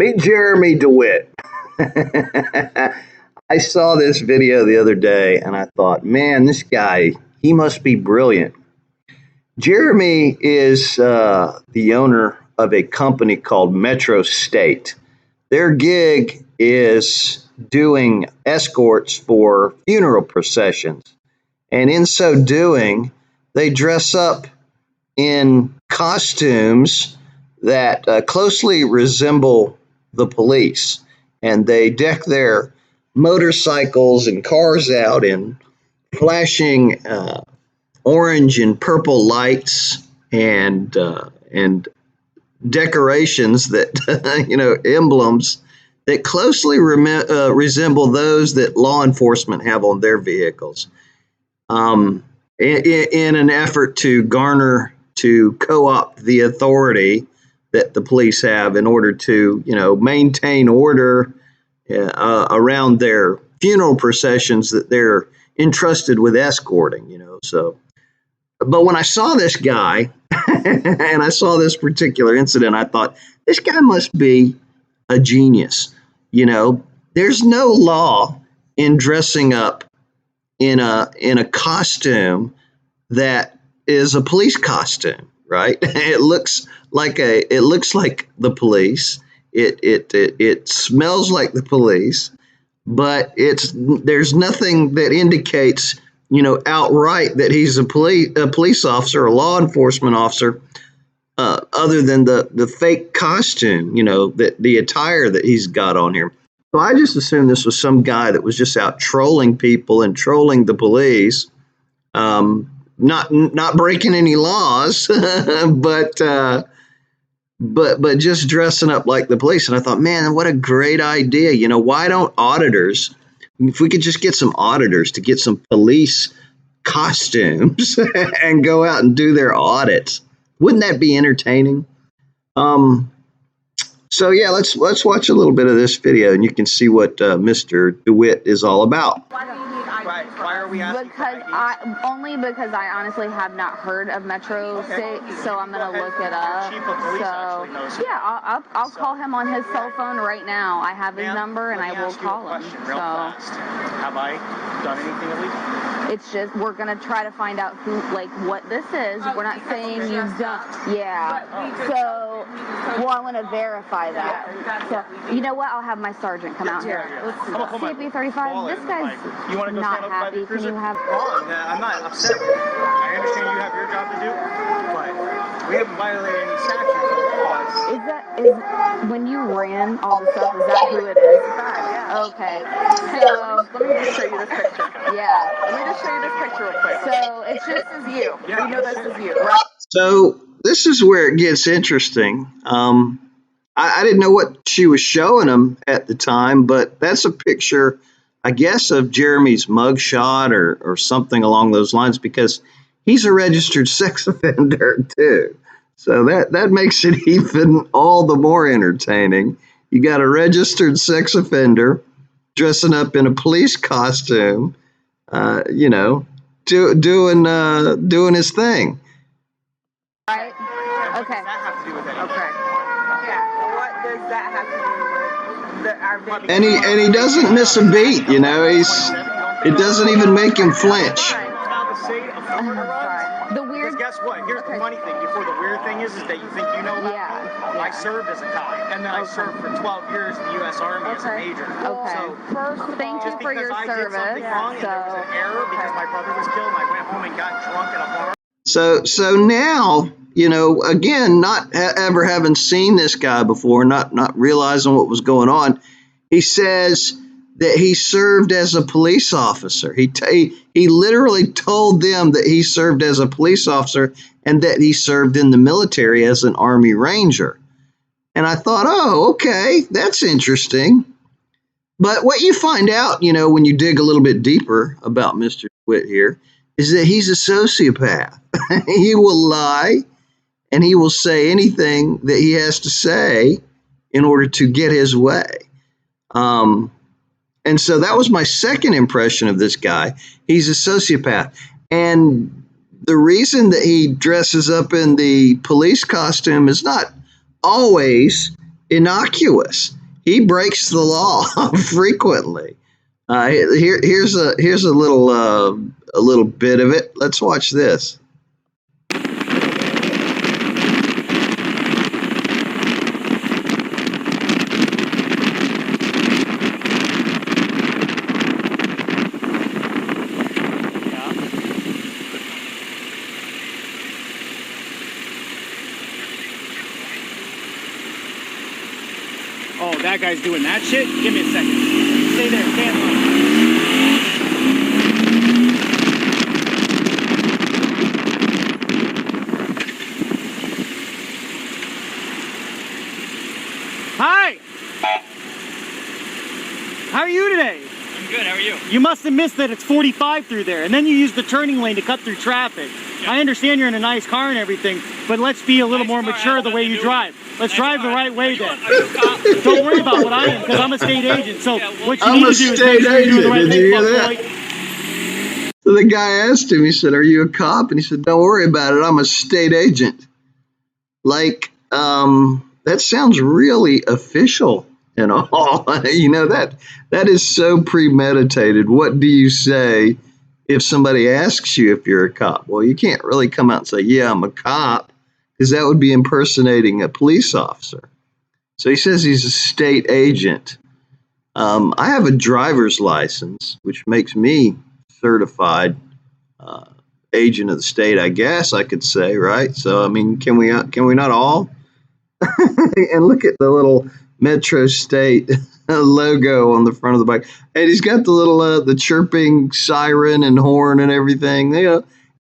Meet Jeremy Dewitte. I saw this video the other day and I thought, man, this guy, he must be brilliant. Jeremy is the owner of a company called Metro State. Their gig is doing escorts for funeral processions. And in so doing, they dress up in costumes that closely resemble the police. And they deck their motorcycles and cars out in flashing orange and purple lights and decorations that, emblems that closely resemble those that law enforcement have on their vehicles. In an effort to co-opt the authority that the police have in order to, maintain order around their funeral processions that they're entrusted with escorting, so. But when I saw this guy and I saw this particular incident, I thought, this guy must be a genius. There's no law in dressing up in a costume that is a police costume, right? It looks like the police. It smells like the police, but there's nothing that indicates, outright that he's a police officer, a law enforcement officer, other than the fake costume, the attire that he's got on here. So I just assumed this was some guy that was just out trolling people and trolling the police, not breaking any laws, but just dressing up like the police. And I thought, man, what a great idea. Why don't auditors, if we could just get some auditors to get some police costumes and go out and do their audits, wouldn't that be entertaining? So yeah, let's watch a little bit of this video, and you can see what Mr. DeWitt is all about. Why are we asking? Because I honestly have not heard of Metro State, so I'm gonna look it up. Chief of police actually knows him. Yeah, I'll call him on his cell phone right now. I have his number, and I will call him. Real fast. Have I done anything illegal? It's just we're gonna try to find out what this is. We're not saying you've done. Yeah. So, I want to verify that. So, you know what? I'll have my sergeant come out here. Let's see. CP35. This guy's not happy. Can you have? I'm not upset with it. I understand you have your job to do, but we haven't violated any statutes or laws. Is when you ran all the stuff? Is that who it is? Yeah. Okay. So let me just show you this picture. Yeah. Let me just show you this picture real quick. So it's just This is you. Yeah. We know this is you, right? So this is where it gets interesting. I didn't know what she was showing him at the time, but that's a picture, I guess, of Jeremy's mugshot or something along those lines, because he's a registered sex offender too. So that makes it even all the more entertaining. You got a registered sex offender dressing up in a police costume, doing his thing. right. Okay. What does that have to do with anything? Okay. Yeah. What does that have to do with our video? And he doesn't miss a beat. It doesn't even make him flinch. How the state of Florida runs? The weird. Because guess what? Here's the funny thing. Before, the weird thing is that you think you know about me. I served as a cop, and then I served for 12 years in the U.S. Army as a major. Okay. So, First of Thank you just for because your I did service. something wrong and there was an error because my brother was killed and I went home and got drunk at a bar. So now, again, not ever having seen this guy before, not realizing what was going on, he says that he served as a police officer. He literally told them that he served as a police officer and that he served in the military as an Army Ranger. And I thought, oh, okay, that's interesting. But what you find out, when you dig a little bit deeper about Mr. DeWitt here, is that he's a sociopath. He will lie and he will say anything that he has to say in order to get his way. And so that was my second impression of this guy. He's a sociopath. And the reason that he dresses up in the police costume is not always innocuous. He breaks the law frequently. Here's a little bit of it. Let's watch this. Oh, that guy's doing that shit? Give me a second. Stay there, stand on. Hi! How are you today? I'm good, how are you? You must have missed that it's 45 through there, and then you use the turning lane to cut through traffic. Yeah. I understand you're in a nice car and everything, but let's be a little more mature the way you drive. Let's drive the right way then. Are you a cop? Don't worry about what I am, because I'm a state agent. So Yeah, well, what you I'm need a to do is state make sure you do the agent. right Did thing, you hear fuckboy. that? So the guy asked him, he said, "Are you a cop?" And he said, "Don't worry about it. I'm a state agent." Like, that sounds really official and all. That is so premeditated. What do you say if somebody asks you if you're a cop? Well, you can't really come out and say, "Yeah, I'm a cop," because that would be impersonating a police officer. So he says he's a state agent. I have a driver's license, which makes me certified agent of the state, I guess I could say, right? So, I mean, can we not all? And look at the little Metro State logo on the front of the bike, and he's got the little the chirping siren and horn and everything.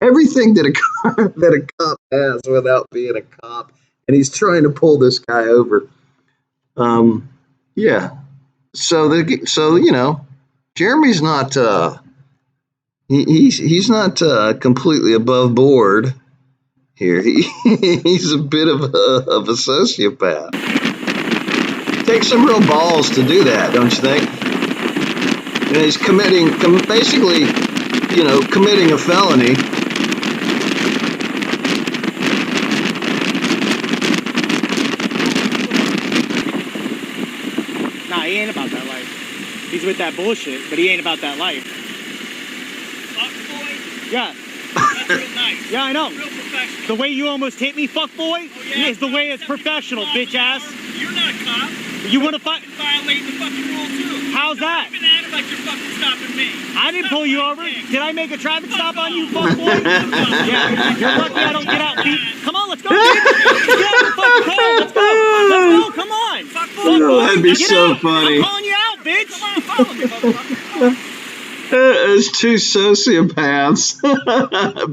Everything that a cop has without being a cop, and he's trying to pull this guy over. Yeah. So Jeremy's not he's not completely above board here. He's a bit of a sociopath. Takes some real balls to do that, don't you think? He's basically committing a felony. Nah, he ain't about that life. He's with that bullshit, but he ain't about that life. Fuckboy? Yeah. That's real nice. Yeah, I know. Real professional. The way you almost hit me, fuckboy, is the way it's professional, bitch ass. You're not a cop. You want to fight? You're violating the fucking rule too. How's that? You've been at it like you're fucking stopping me. I didn't pull you over. Fuck. Did I make a traffic stop on you, fuckboy? Yeah, you're lucky I don't get out and beat. Come on, let's go, bitch. Get out of the fucking car. Let's go. Let's go. Come on. Oh, that'd be Get so out. funny. I'm calling you out, bitch. Come on, follow me, motherfucker. As two sociopaths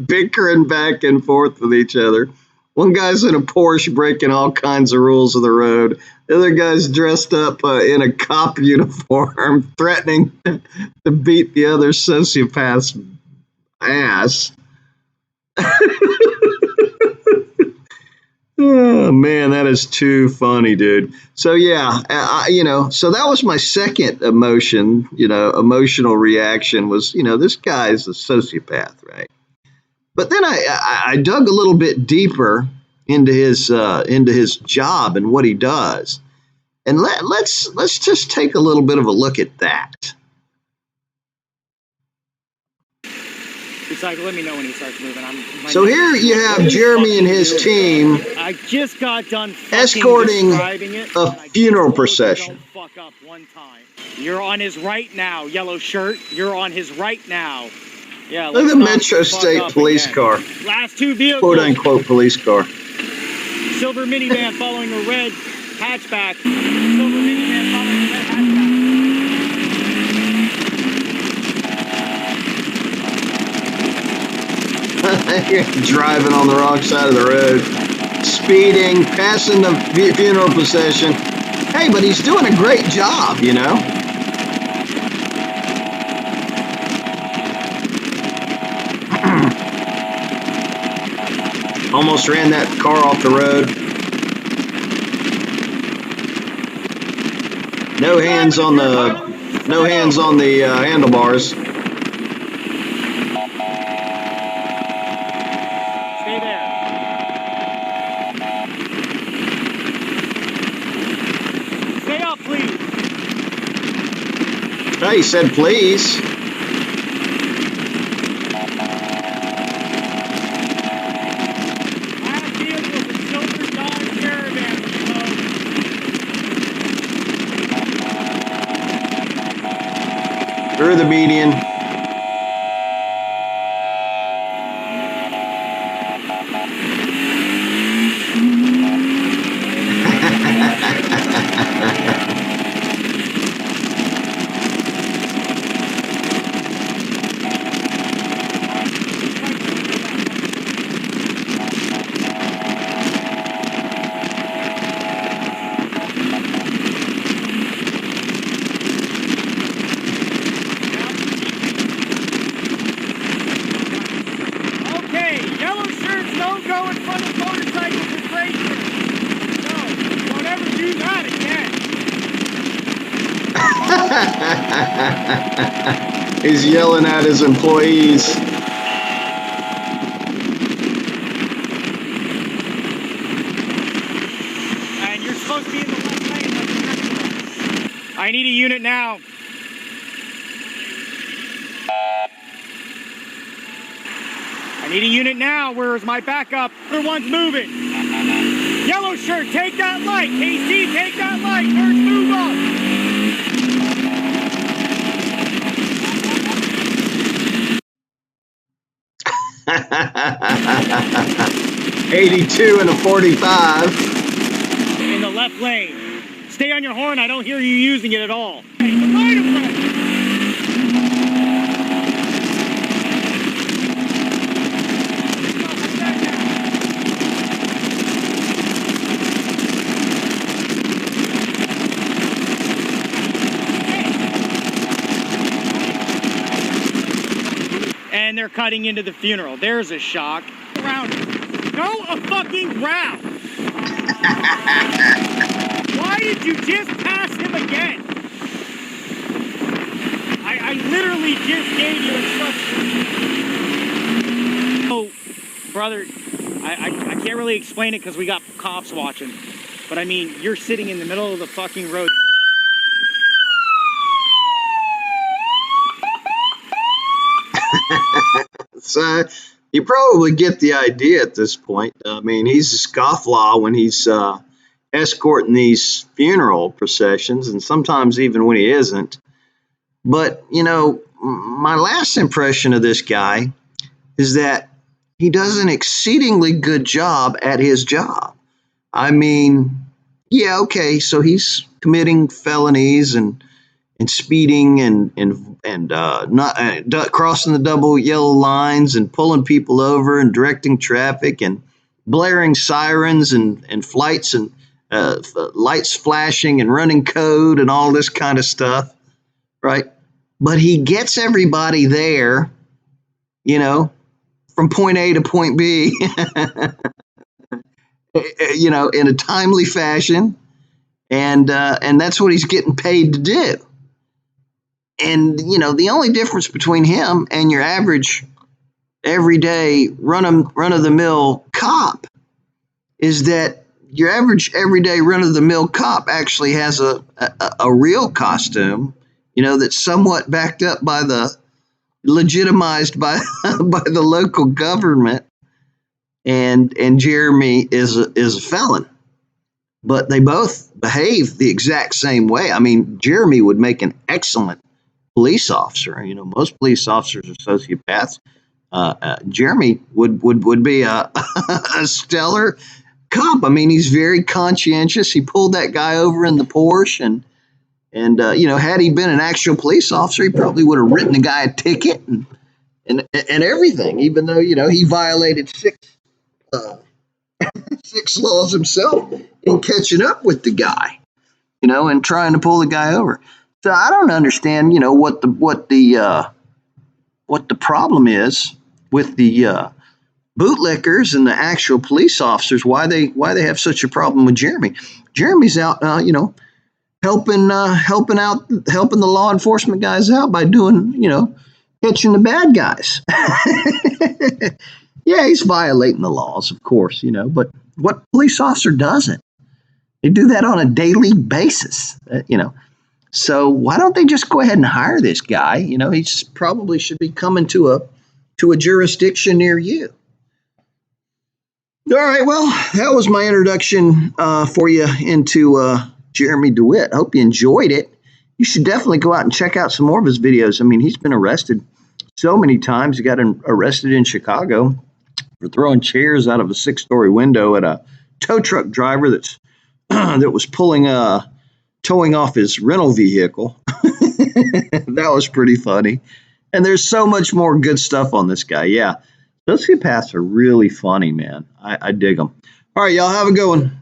bickering back and forth with each other. One guy's in a Porsche breaking all kinds of rules of the road. The other guy's dressed up in a cop uniform, threatening to beat the other sociopath's ass. Oh man, that is too funny, dude. So yeah, so that was my second emotional reaction was, this guy's a sociopath, right? But then I dug a little bit deeper into his job and what he does, and let's just take a little bit of a look at that. It's like, let me know when he starts moving. So here you have Jeremy and his team I just got done escorting describing it, a and I funeral just told you procession. Don't fuck up one time. You're on his right now, yellow shirt. You're on his right now. Yeah. Look at the Metro State police car, Last two vehicles. quote unquote police car. Silver minivan following a red hatchback. Silver minivan following a red hatchback. Driving on the wrong side of the road, speeding, passing the funeral procession. Hey, but he's doing a great job, Almost ran that car off the road. No hands on the handlebars. Stay there. No, he said please. Last vehicle was a silver Dodge Caravan, Through the median. Okay, yellow shirts don't go in front of motorcycles and gray shirts. No, don't ever do that again. He's yelling at his employees. And you're supposed to be in the left lane. Like the rest of us. I need a unit now. I need a unit now. Where's my backup? Other one's moving. Yellow shirt, take that light. KC, take that light. Nurse, move up. 82 and a 45. In the left lane. Stay on your horn. I don't hear you using it at all. Hey, the right of way. And they're cutting into the funeral. There's a shock. Around. Go a fucking round. Why did you just pass him again? I literally just gave you instructions. Oh, brother, I can't really explain it because we got cops watching. But I mean, you're sitting in the middle of the fucking road. So you probably get the idea at this point. I mean, he's a scofflaw when he's escorting these funeral processions, and sometimes even when he isn't. But, you know, my last impression of this guy is that he does an exceedingly good job at his job. I mean, yeah, okay, so he's committing felonies and speeding and not crossing the double yellow lines and pulling people over and directing traffic and blaring sirens and flights and lights flashing and running code and all this kind of stuff, right? But he gets everybody there, you know, from point A to point B, you know, in a timely fashion, and that's what he's getting paid to do. And, you know, the only difference between him and your average, everyday, run-of-the-mill cop is that your average, everyday, run-of-the-mill cop actually has a real costume, you know, that's somewhat backed up by legitimized by by the local government. And Jeremy is a felon. But they both behave the exact same way. I mean, Jeremy would make an excellent police officer. You know, most police officers are sociopaths. Jeremy would be a stellar cop. I mean, he's very conscientious. He pulled that guy over in the Porsche, and you know, had he been an actual police officer, he probably would have written the guy a ticket and everything. Even though, you know, he violated six laws himself in catching up with the guy, you know, and trying to pull the guy over. So I don't understand, you know, what the problem is with the bootlickers and the actual police officers. Why they have such a problem with Jeremy? Jeremy's out, you know, helping the law enforcement guys out by doing, you know, catching the bad guys. Yeah, he's violating the laws, of course, you know, but what police officer doesn't? They do that on a daily basis, you know. So why don't they just go ahead and hire this guy? You know, he probably should be coming to a jurisdiction near you. All right, well, that was my introduction for you into Jeremy Dewitte. I hope you enjoyed it. You should definitely go out and check out some more of his videos. I mean, he's been arrested so many times. He got arrested in Chicago for throwing chairs out of a 6-story window at a tow truck driver that was towing off his rental vehicle. That was pretty funny. And there's so much more good stuff on this guy. Yeah, sociopaths are really funny, man. I dig them. All right, y'all have a good one.